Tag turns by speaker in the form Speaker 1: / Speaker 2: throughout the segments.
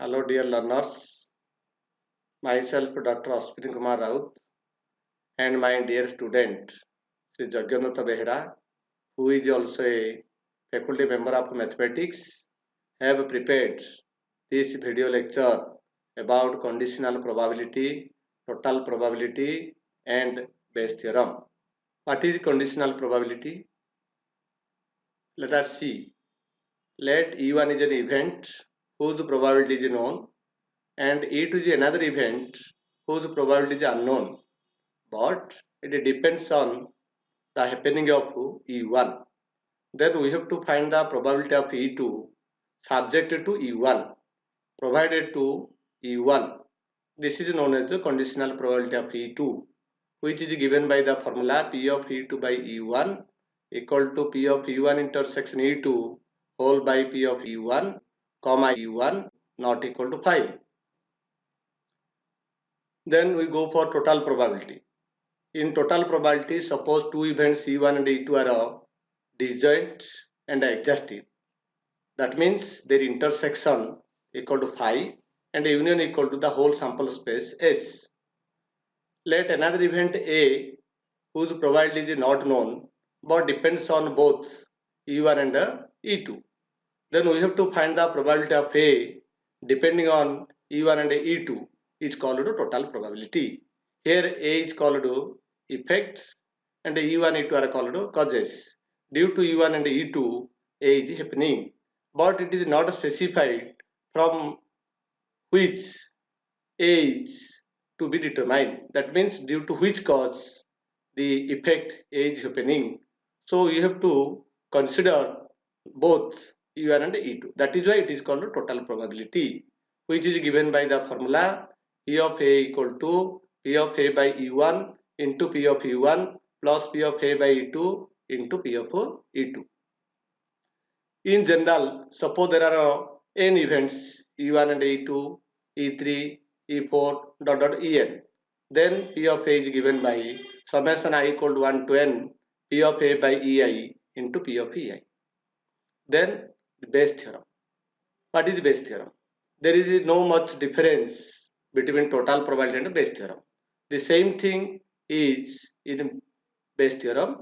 Speaker 1: Hello dear learners, myself Dr. Ashwin Kumar Raut and my dear student Sri Jagannath Behera, who is also a faculty member of mathematics, have prepared this video lecture about conditional probability, total probability and Bayes theorem. What is conditional probability? Let us see. Let E1 is an event whose probability is known and E2 is another event whose probability is unknown, but it depends on the happening of E1. Then we have to find the probability of E2 subjected to E1 provided to E1. This is known as the conditional probability of E2, which is given by the formula P of E2 by E1 equal to P of E1 intersection E2 whole by P of E1 comma E1 not equal to 5. Then we go for total probability. In total probability, suppose two events E1 and E2 are disjoint and exhaustive. That means their intersection equal to 5 and union equal to the whole sample space S. Let another event A whose probability is not known but depends on both E1 and E2. Then we have to find the probability of A depending on E1 and E2 is called total probability. Here A is called effects and E1 and E2 are called causes. Due to E1 and E2 A is happening, but it is not specified from which A is to be determined. That means due to which cause the effect A is happening. So you have to consider both E1 and E2. That is why it is called total probability, which is given by the formula P of A equal to P of A by E1 into P of E1 plus P of A by E2 into P of E2. In general, suppose there are n events E1 and E2, E3, E4, en. Then P of A is given by summation I equal to 1 to n P of A by Ei into P of Ei. Then the Bayes theorem. What is Bayes theorem? There is no much difference between total probability and Bayes theorem. The same thing is in Bayes theorem.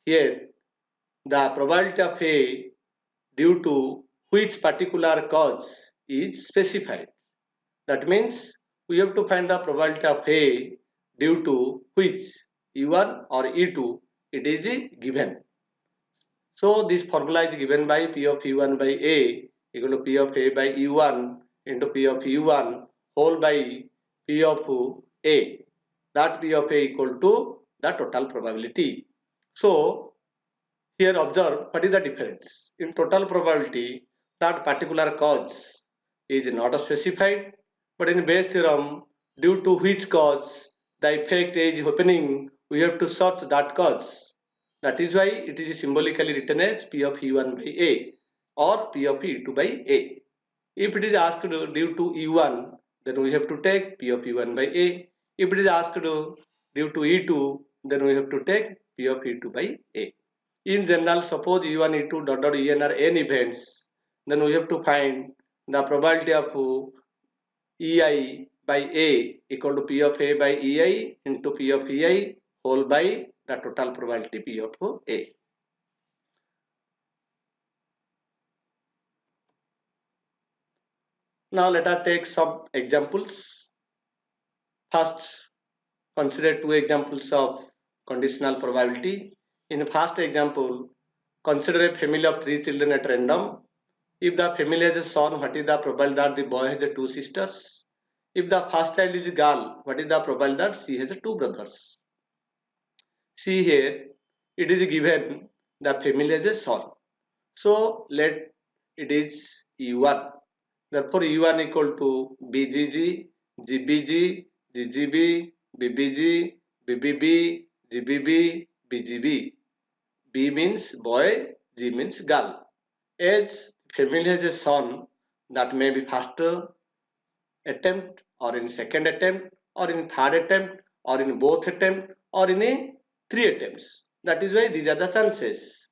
Speaker 1: Here the probability of A due to which particular cause is specified. That means we have to find the probability of A due to which E1 or E2 it is given. So this formula is given by P of E1 by A equal to P of A by E1 into P of E1 whole by P of A. That P of A equal to the total probability. So here observe what is the difference. In total probability, that particular cause is not specified, but in Bayes theorem, due to which cause the effect is happening, we have to search that cause. That is why it is symbolically written as P of E1 by A or P of E2 by A. If it is asked due to E1, then we have to take P of E1 by A. If it is asked due to E2, then we have to take P of E2 by A. In general, suppose E1, E2, en are n events, then we have to find the probability of Ei by A equal to P of A by Ei into P of Ei whole by the total probability P of A. Now let us take some examples. First, consider two examples of conditional probability. In the first example, consider a family of 3 children at random. If the family has a son, what is the probability that the boy has 2 sisters? If the first child is a girl, what is the probability that she has 2 brothers? See here, it is given the family has a son. So let it is E1. Therefore E1 equal to BGG, GBG, GGB, BBG, BBB, GBB, BGB. B means boy, G means girl. As family has a son, that may be first attempt or in second attempt or in third attempt or in both attempt or in a 3 attempts. That is why these are the chances.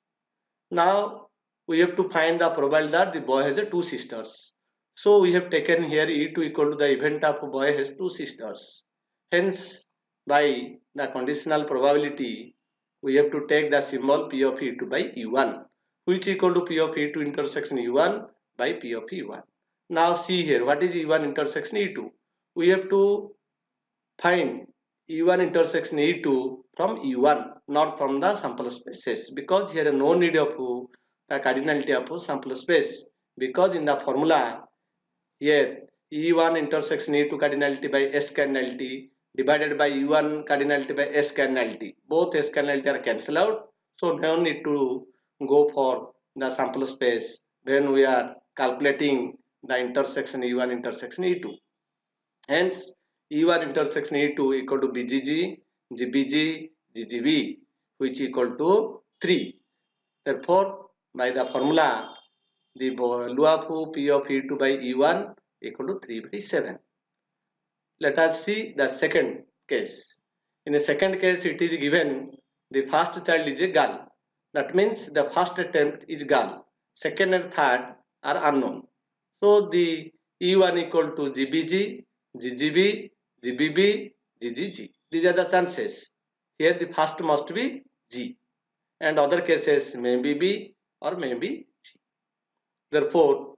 Speaker 1: Now we have to find the probability that the boy has 2 sisters. So we have taken here E2 equal to the event of boy has two sisters. Hence, by the conditional probability, we have to take the symbol P of E2 by E1, which equal to P of E2 intersection E1 by P of E1. Now see here, what is E1 intersection E2? We have to find E1 intersection E2 from E1, not from the sample spaces, because here no need of the cardinality of sample space, because in the formula here E1 intersection E2 cardinality by S cardinality divided by E1 cardinality by S cardinality. Both S cardinality are cancelled out. So no need to go for the sample space when we are calculating the intersection E1 intersection E2. Hence E1 intersection E2 equal to BGG, GBG, GGB, which equal to 3. Therefore, by the formula, the value of P of E2 by E1 equal to 3 by 7. Let us see the second case. In the second case, it is given the first child is a girl. That means the first attempt is girl. Second and third are unknown. So the E1 equal to GBG, GGB, GBB, GGG. These are the chances. Here the first must be G and other cases may be B or may be C. Therefore,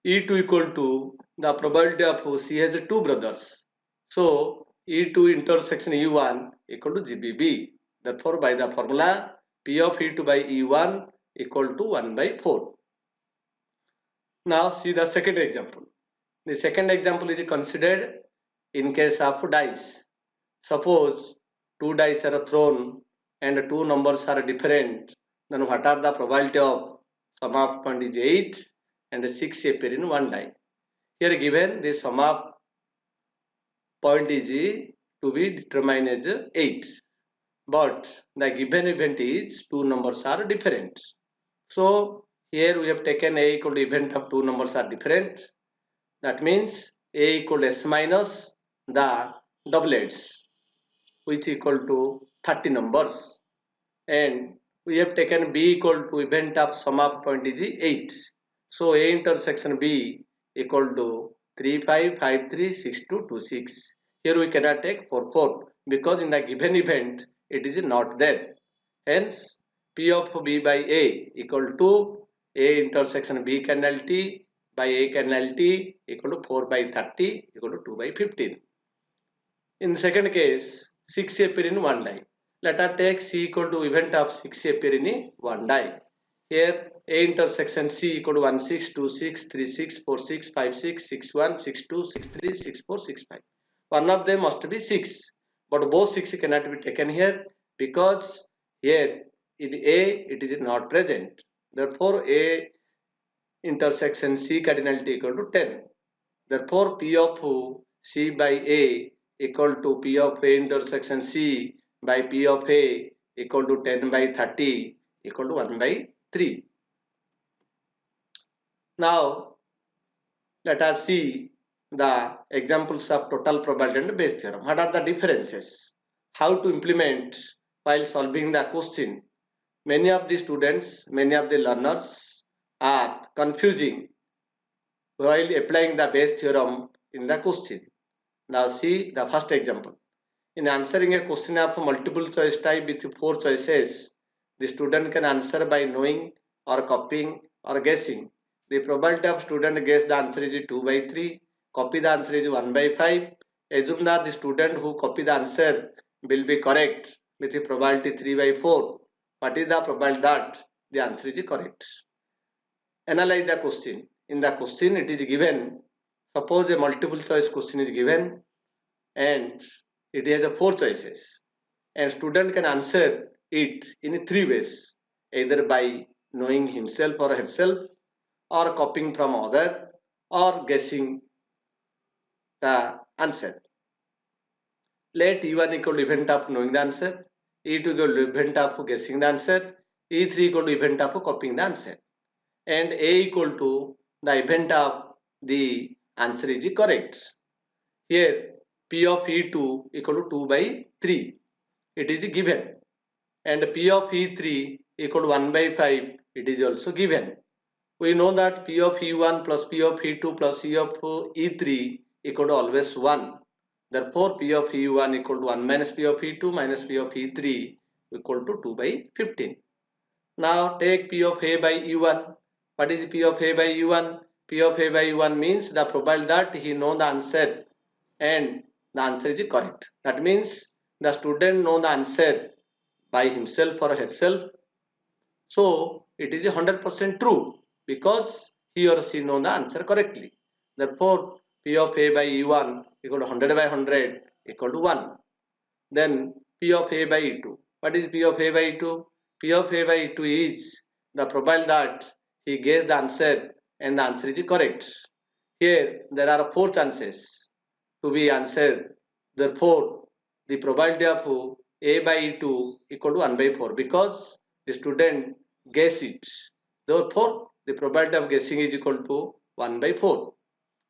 Speaker 1: E2 equal to the probability of C has two brothers. So E2 intersection E1 equal to GBB. Therefore, by the formula P of E2 by E1 equal to 1 by 4. Now see the second example. The second example is considered in case of dice. Suppose two dice are thrown and two numbers are different. Then what are the probability of sum of point is 8 and 6 appear in one die. Here given the sum of point is to be determined as 8. But the given event is two numbers are different. So here we have taken A equal to event of two numbers are different. That means A equal to S minus the doublets, which equal to 30 numbers, and we have taken B equal to event of sum of point is 8. So A intersection B equal to 3 5 5 3 6 2 2 6. Here we cannot take 4 4 because in the given event it is not there. Hence P of B by A equal to A intersection B cardinality by A cardinality equal to 4 by 30 equal to 2 by 15. In the second case, 6 appear in one die. Let us take C equal to event of 6 appear in one die. Here A intersection C equal to 1 6 2 6 3 6 4 6 5 6 6 1 6 2 6 3 6 4 6 5. One of them must be 6, but both 6 cannot be taken here because here in A it is not present. Therefore A intersection C cardinality equal to 10. Therefore P of C by A equal to P of A intersection C by P of A equal to 10 by 30 equal to 1 by 3. Now let us see the examples of total probability and Bayes theorem. What are the differences? How to implement while solving the question? Many of the students, many of the learners are confusing while applying the Bayes theorem in the question. Now see the first example. In answering a question of multiple choice type with 4 choices, the student can answer by knowing or copying or guessing. The probability of student guess the answer is 2 by 3, copy the answer is 1 by 5. Assume that the student who copy the answer will be correct with the probability 3 by 4. What is the probability that the answer is correct? Analyze the question. In the question it is given, suppose a multiple choice question is given and it has 4 choices and student can answer it in 3 ways, either by knowing himself or herself or copying from other or guessing the answer. Let E1 equal to event of knowing the answer, E2 equal to event of guessing the answer, E3 equal to event of copying the answer, and A equal to the event of the answer is correct. Here P of E2 equal to 2 by 3. It is given. And P of E3 equal to 1 by 5. It is also given. we know that P of E1 plus P of E2 plus E of E3 equal to always 1. Therefore, P of E1 equal to 1 minus P of E2 minus P of E3 equal to 2 by 15. Now take P of A by E1. What is P of A by E1? P of A by E1 means the probability that he know the answer and the answer is correct. That means the student know the answer by himself or herself. So it is 100% true because he or she know the answer correctly. Therefore, P of A by E1 equal to 100 by 100 equal to 1. Then P of A by E2. What is P of A by E2? P of A by E2 is the probability that he guessed the answer and the answer is correct. Here there are 4 chances to be answered. Therefore, the probability of A by E2 equal to 1 by 4 because the student guess it. Therefore, the probability of guessing is equal to 1 by 4.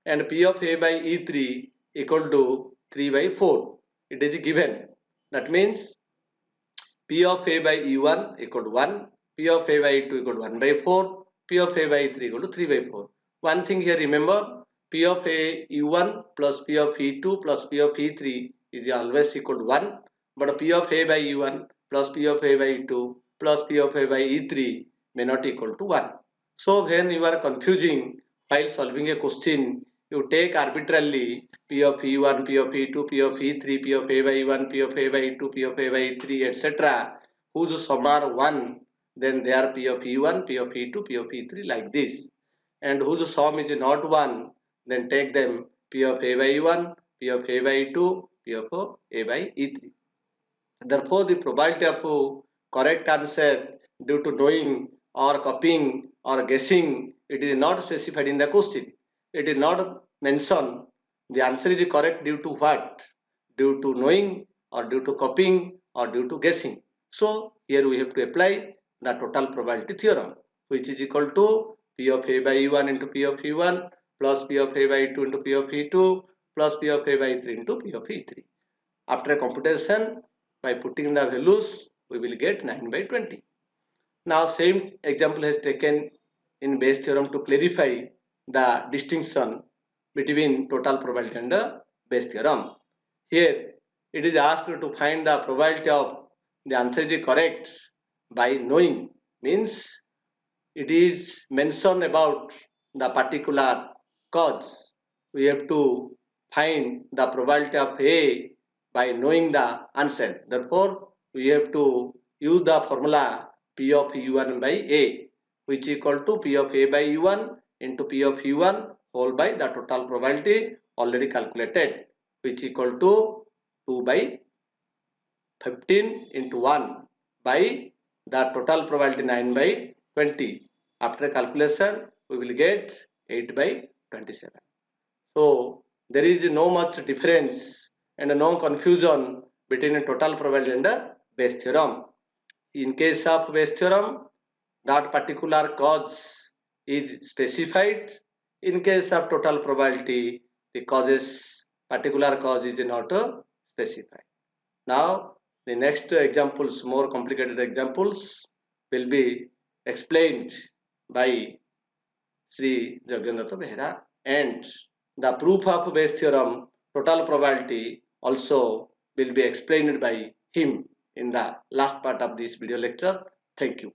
Speaker 1: And P of A by E3 equal to 3 by 4. It is given. That means P of A by E1 equal to 1, P of A by E2 equal to 1 by 4, P of A by E3 equal to 3 by 4. One thing here remember, P of A E1 plus P of E2 plus P of E3 is always equal to 1, but P of A by E1 plus P of A by E2 plus P of A by E3 may not equal to 1. So when you are confusing while solving a question, you take arbitrarily P of E1, P of E2, P of E3, P of A by E1, P of A by E2, P of A by E3, etc. whose sum are 1, then they are P of E1, P of E2, P of E3 like this. And whose sum is not 1, then take them P of A by E1, P of A by E2, P of A by E3. Therefore, the probability of correct answer due to knowing or copying or guessing, it is not specified in the question. It is not mentioned. The answer is correct due to what? Due to knowing or due to copying or due to guessing. So here we have to apply the total probability theorem, which is equal to P of A by E1 into P of E1 plus P of A by E2 into P of E2 plus P of A by E3 into P of E3. After a computation, by putting the values, we will get 9 by 20. Now same example has taken in Bayes theorem to clarify the distinction between total probability and the Bayes theorem. Here it is asked to find the probability of the answer is correct by knowing, means it is mentioned about the particular cause. We have to find the probability of A by knowing the answer. Therefore, we have to use the formula P of U1 by A, which is equal to P of A by U1 into P of U1 whole by the total probability already calculated, which is equal to 2 by 15 into 1 by the total probability 9 by 20. After calculation, we will get 8 by 27. So there is no much difference and no confusion between a total probability and a Bayes theorem. In case of Bayes theorem, that particular cause is specified. In case of total probability, the particular cause is not specified. Now the next examples, more complicated examples, will be explained by Sri Jagannath Behera, and the proof of Bayes theorem, total probability, also will be explained by him in the last part of this video lecture. Thank you.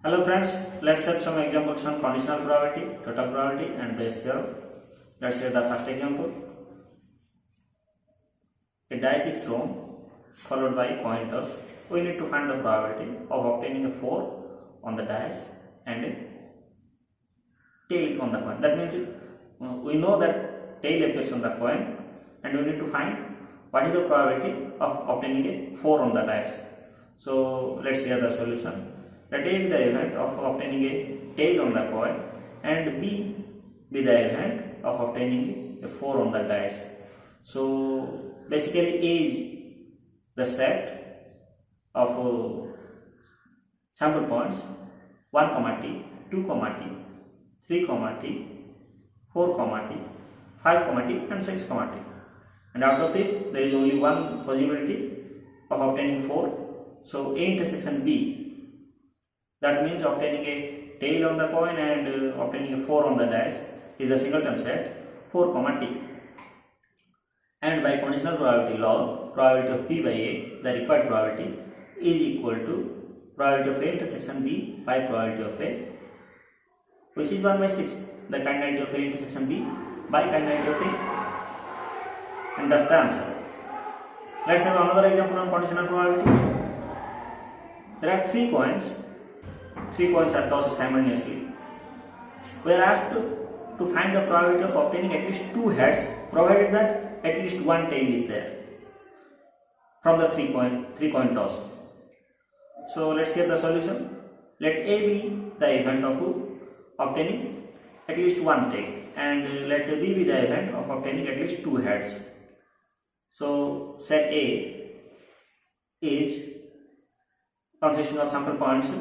Speaker 2: Hello friends, let's have some examples on conditional probability, total probability and Bayes theorem. Let's hear the first example. A dice is thrown followed by a coin toss. We need to find the probability of obtaining a 4 on the dice and a tail on the coin. That means we know that tail appears on the coin and we need to find what is the probability of obtaining a 4 on the dice. So let's hear the solution. Let A be the event of obtaining a tail on the coin and B be the event of obtaining a 4 on the dice. So basically A is the set of sample points 1, t, 2, t, 3, t, 4, t, 5, t and 6, t. And out of this there is only one possibility of obtaining 4. So A intersection B That means obtaining a tail on the coin and obtaining a 4 on the dice is the singleton set 4, t. And by conditional probability law, probability of B by A, the required probability, is equal to probability of A intersection B by probability of A, which is 1 by 6, the cardinality of A intersection B by cardinality of A, and that's the answer. Let's have another example on conditional probability. There are 3 coins. 3 coins are tossed simultaneously. We are asked to find the probability of obtaining at least 2 heads, provided that at least one tail is there from the 3 coin toss. So let's see the solution. Let A be the event of obtaining at least one tail, and let B be the event of obtaining at least 2 heads. So set A is consisting of sample points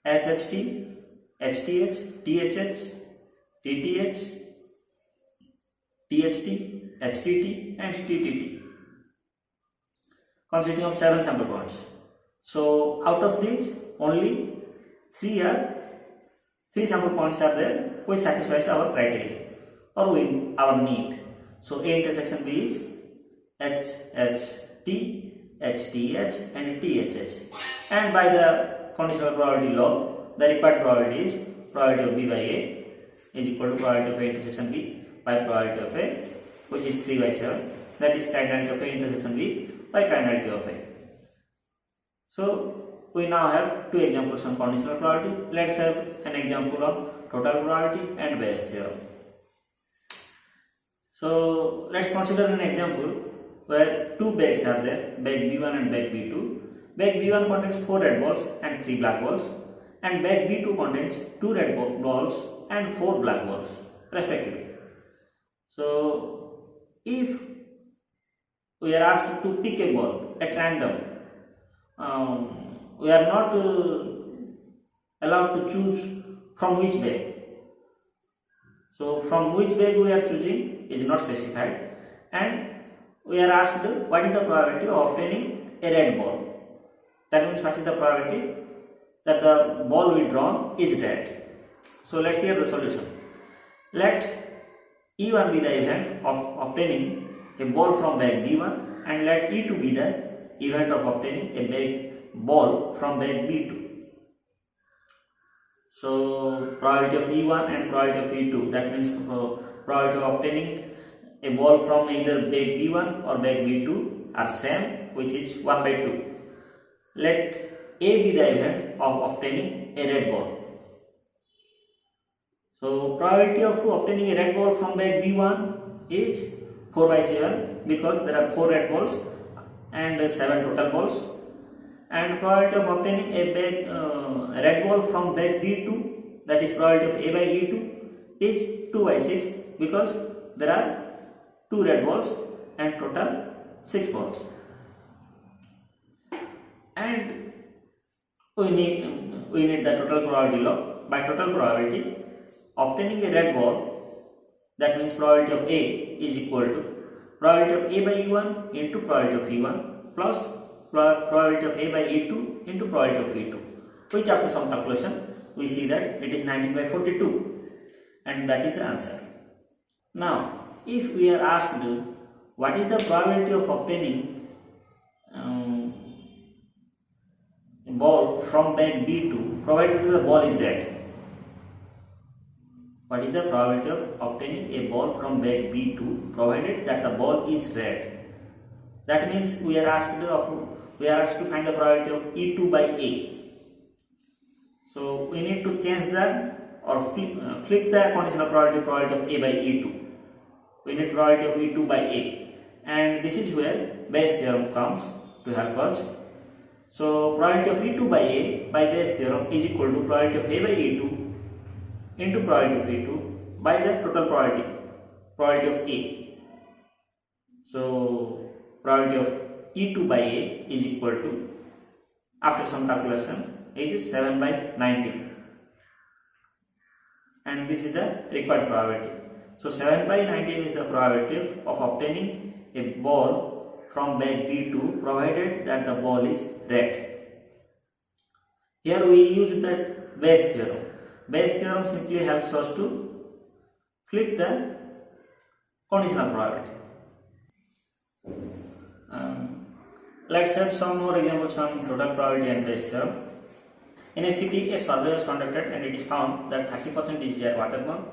Speaker 2: HHT, HTH, THH, TTH, THT, HTT and TTT, consisting of 7 sample points. So out of these, only 3 sample points are there which satisfies our criteria or our need. So A intersection B is HHT, HTH and THH, and by the conditional probability law, the required probability is probability of B by A is equal to probability of A intersection B by probability of A, which is 3 by 7, that is cardinality of A intersection B by cardinality of A. So we now have 2 examples on conditional probability. Let's have an example of total probability and Bayes theorem. So let's consider an example where 2 bags are there, bag B1 and bag B2. Bag B1 contains 4 red balls and 3 black balls, and bag B2 contains 2 red balls and 4 black balls respectively. So if we are asked to pick a ball at random, we are not allowed to choose from which bag. So from which bag we are choosing is not specified, and we are asked what is the probability of obtaining a red ball. That means what is the probability that the ball we drawn is red. So let's see the solution. Let E1 be the event of obtaining a ball from bag B1, and let E2 be the event of obtaining a ball from bag B2. So probability of E1 and probability of E2, that means probability of obtaining a ball from either bag B1 or bag B2 are same, which is 1 by 2. Let A be the event of obtaining a red ball. So probability of obtaining a red ball from bag B1 is 4 by 7, because there are 4 red balls and 7 total balls, and probability of obtaining a red ball from bag B2, that is probability of A by E2, is 2 by 6, because there are 2 red balls and total 6 balls. And we need the total probability law. By total probability, obtaining a red ball, that means probability of A is equal to probability of A by E1 into probability of E1 plus probability of A by E2 into probability of E2, which after some calculation we see that it is 19 by 42, and that is the answer. Now if we are asked what is the probability of obtaining a ball from bag B2 provided the ball is red, what is the probability of obtaining a ball from bag B2 provided that the ball is red? That means we are asked to find the probability of E2 by A. So we need to change that or flip the conditional probability of A by E2. We need probability of E2 by A, and this is where Bayes theorem comes to help us. So probability of E2 by A by Bayes theorem is equal to probability of A by E2 into probability of E2 by the total probability of A. So probability of E2 by A is equal to, after some calculation, is 7 by 19, and this is the required probability. So 7 by 19 is the probability of obtaining a ball from bag B2 provided that the ball is red. Here we use the Bayes theorem. Bayes theorem simply helps us to flip the conditional probability. Let's have some more examples on total probability and Bayes theorem. In a city, a survey was conducted and it is found that 30% diseases are waterborne,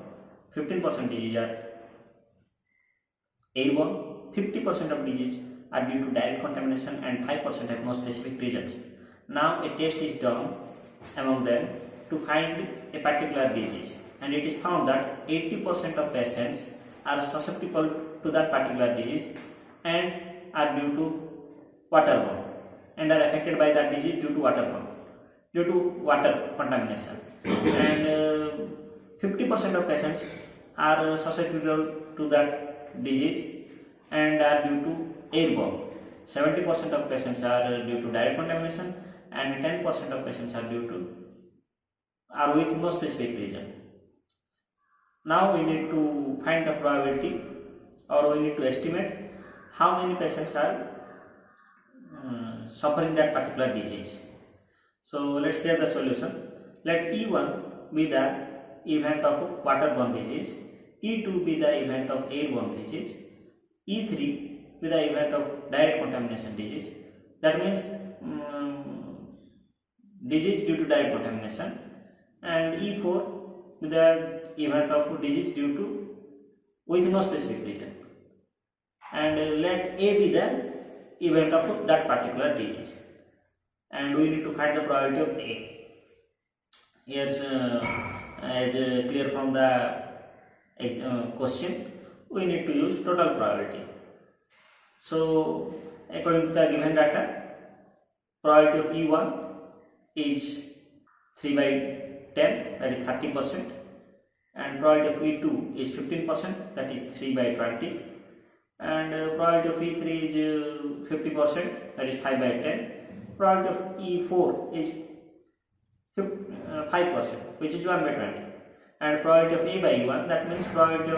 Speaker 2: 15% diseases are airborne, 50% of disease are due to direct contamination, and 5% have no specific reasons. Now a test is done among them to find a particular disease, and it is found that 80% of patients are susceptible to that particular disease and are due to waterborne and are affected by that disease due to water contamination, and 50% of patients are susceptible to that disease and are due to airborne. 70% of patients are due to direct contamination, and 10% of patients are with no specific reason. Now we need to find the probability, or we need to estimate how many patients are suffering that particular disease. So let's share the solution. Let E1 be the event of waterborne disease, E2 be the event of airborne disease, E3 be the event of direct contamination disease. That means disease due to direct contamination, and E4 be the event of disease due to with no specific reason. And let A be the event of that particular disease, and we need to find the probability of A. Here, as clear from the question, we need to use total probability. So according to the given data, probability of E1 is 3 by 10, that is 30%, and probability of E2 is 15%, that is 3 by 20, and probability of E3 is 50%, that is 5 by 10. Probability of E4 is 5%, which is 1 by 20, and probability of A by E1, that means probability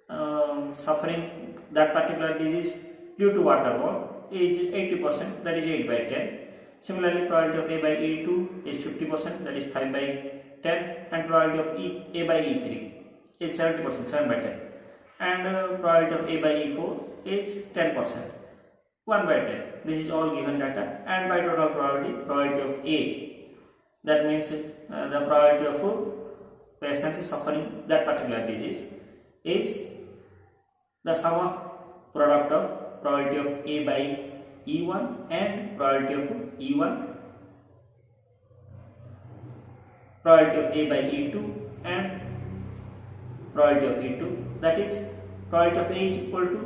Speaker 2: of suffering that particular disease due to waterborne is 80%, that is 8 by 10. Similarly, probability of A by E2 is 50%, that is 5 by 10, and probability of A by E3 is 70%, 7 by 10, and probability of A by E4 is 10%, 1 by 10. This is all given data, and by total probability of A, that means the probability of patients suffering that particular disease is the sum of product of probability of A by E1 and probability of E1, probability of A by E2 and probability of E2, that is probability of A is equal to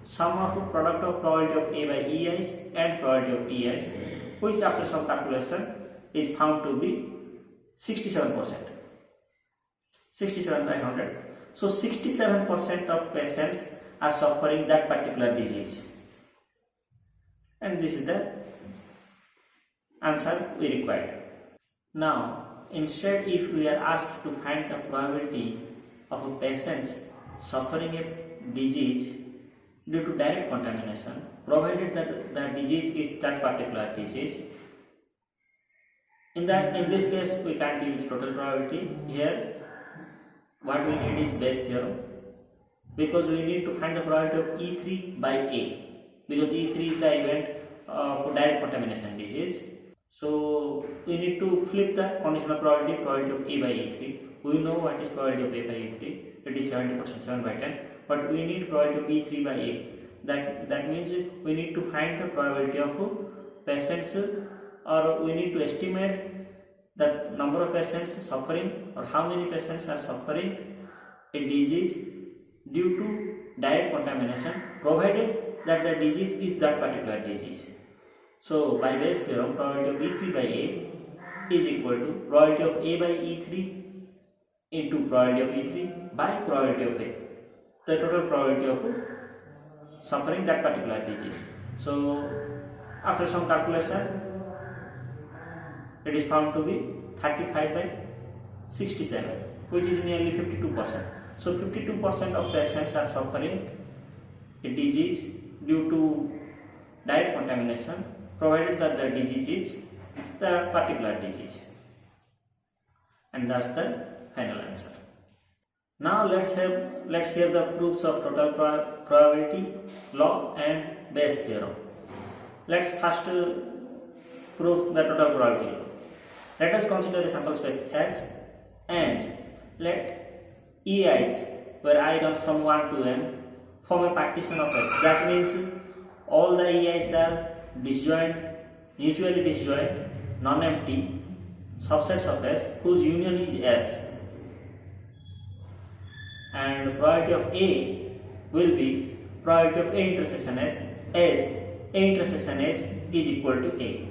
Speaker 2: sum of product of probability of A by EIs and probability of EIs, which after some calculation is found to be 67%, 67 by 100. So 67% of patients are suffering that particular disease, and this is the answer we required. Now, instead, if we are asked to find the probability of a patient suffering a disease due to direct contamination, provided that the disease is that particular disease, in this case we can't use total probability. Here what we need is Bayes theorem, because we need to find the probability of E3 by A, because E3 is the event of direct contamination disease. So we need to flip the conditional probability of A by E3. We know what is probability of A by E3, it is 70%, 7 by 10, but we need probability of E3 by A. That means we need to find the probability of patients, or we need to estimate the number of patients suffering, or how many patients are suffering a disease due to direct contamination, provided that the disease is that particular disease. So by Bayes theorem, probability of E3 by A is equal to probability of A by E3 into probability of E3 by probability of A, the total probability of suffering that particular disease. So after some calculation, it is found to be 35 by 67, which is nearly 52%. So 52% of patients are suffering a disease due to direct contamination, provided that the disease is the particular disease. And that's the final answer. Now let's hear the proofs of total probability law and Bayes theorem. Let's first prove the total probability law. Let us consider a sample space S and let EI's, where I runs from 1 to n, form a partition of S. That means all the EI's are disjoint, mutually disjoint, non-empty subsets of S whose union is S. And probability of A will be probability of A intersection S as A intersection S is equal to A.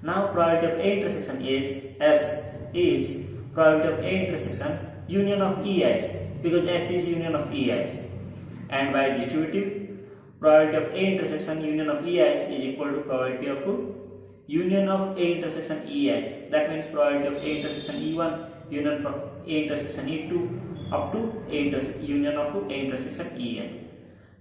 Speaker 2: Now probability of A intersection S is probability of A intersection union of EI's, because S is union of EI's, and by distributive probability of A intersection union of EI's is equal to probability of union of A intersection EI's. That means probability of A intersection E1 union from A intersection E2 up to union of A intersection En.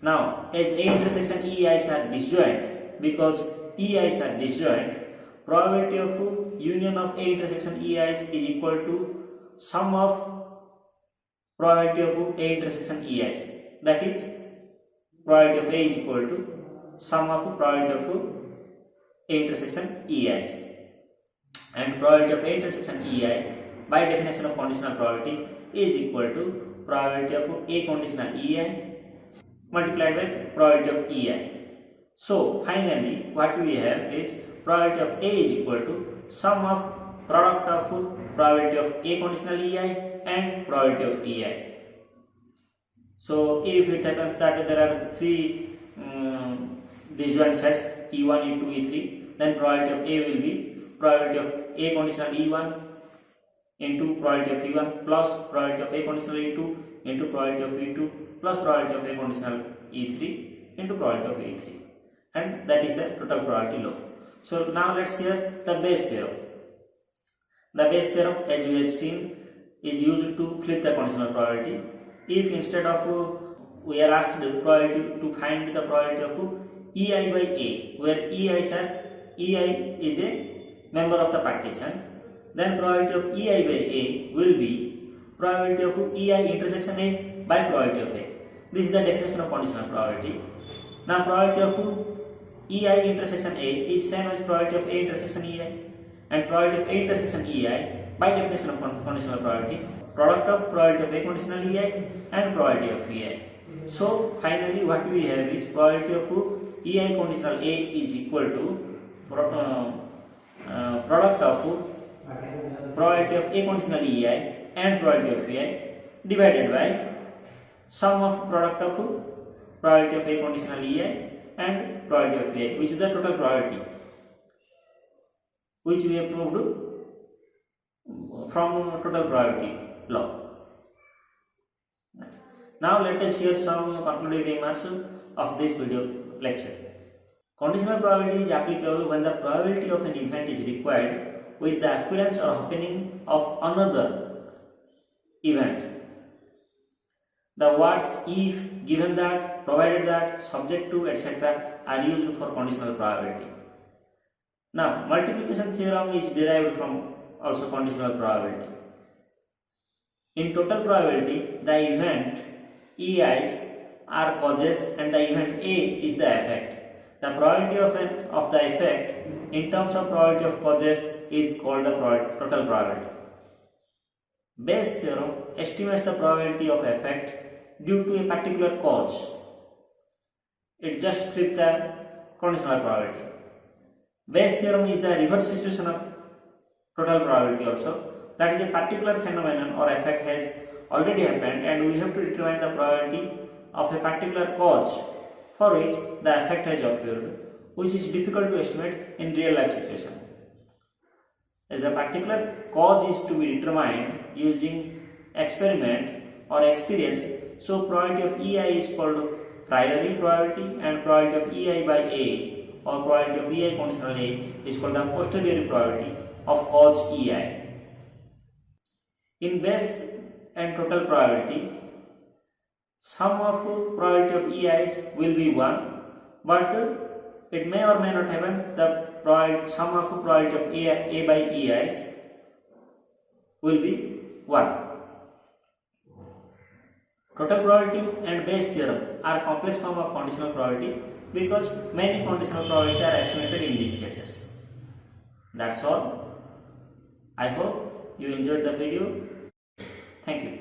Speaker 2: Now as A intersection EI's are disjoint, because EI's are disjoint, probability of union of A intersection EI's is equal to sum of probability of A intersection EI's. That is, probability of A is equal to sum of probability of A intersection EI's. And probability of A intersection EI by definition of conditional probability is equal to probability of A conditional EI multiplied by probability of EI. So finally what we have is probability of A is equal to sum of product of probability of A conditional EI and probability of EI. So if it happens that there are three disjoint sets E1, E2, E3, then probability of A will be probability of A conditional E1 into probability of E1 plus probability of A conditional E2 into probability of E2 plus probability of A conditional E3 into probability of E3, and that is the total probability law. So now let's hear the Bayes theorem. The Bayes theorem, as we have seen, is used to flip the conditional probability. If instead of we are asked the probability to find the probability of EI by A, where EI is a member of the partition, then probability of EI by A will be probability of EI intersection A by probability of A. This is the definition of conditional probability. Now probability of EI intersection A is same as probability of A intersection EI, and probability of A intersection EI by definition of conditional probability, product of probability of A conditional EI and probability of EI. So finally what we have is probability of EI conditional A is equal to product of probability of A conditional EI and probability of EI divided by sum of product of probability of A conditional EI and probability of EI, which is the total probability, which we have proved from total probability law. Now let us hear some concluding remarks of this video lecture. Conditional probability is applicable when the probability of an event is required with the occurrence or happening of another event. The words if, given that, provided that, subject to, etc. are used for conditional probability. Now, multiplication theorem is derived from also conditional probability. In total probability, the event EI's are causes and the event A is the effect. The probability of the effect in terms of probability of causes is called the total probability. Bayes theorem estimates the probability of effect due to a particular cause. It just flips the conditional probability. Bayes theorem is the reverse situation of total probability also. That is, a particular phenomenon or effect has already happened and we have to determine the probability of a particular cause for which the effect has occurred, which is difficult to estimate in real life situation. As the particular cause is to be determined using experiment or experience, so probability of EI is called priori probability and probability of EI by A or probability of EI conditional A is called the posteriori probability of cause EI. In Bayes and total probability, sum of probability of EI's will be 1, but it may or may not happen the sum of probability of A by EIs will be 1. Total probability and Bayes theorem are complex form of conditional probability because many conditional probabilities are estimated in these cases. That's all. I hope you enjoyed the video. Thank you.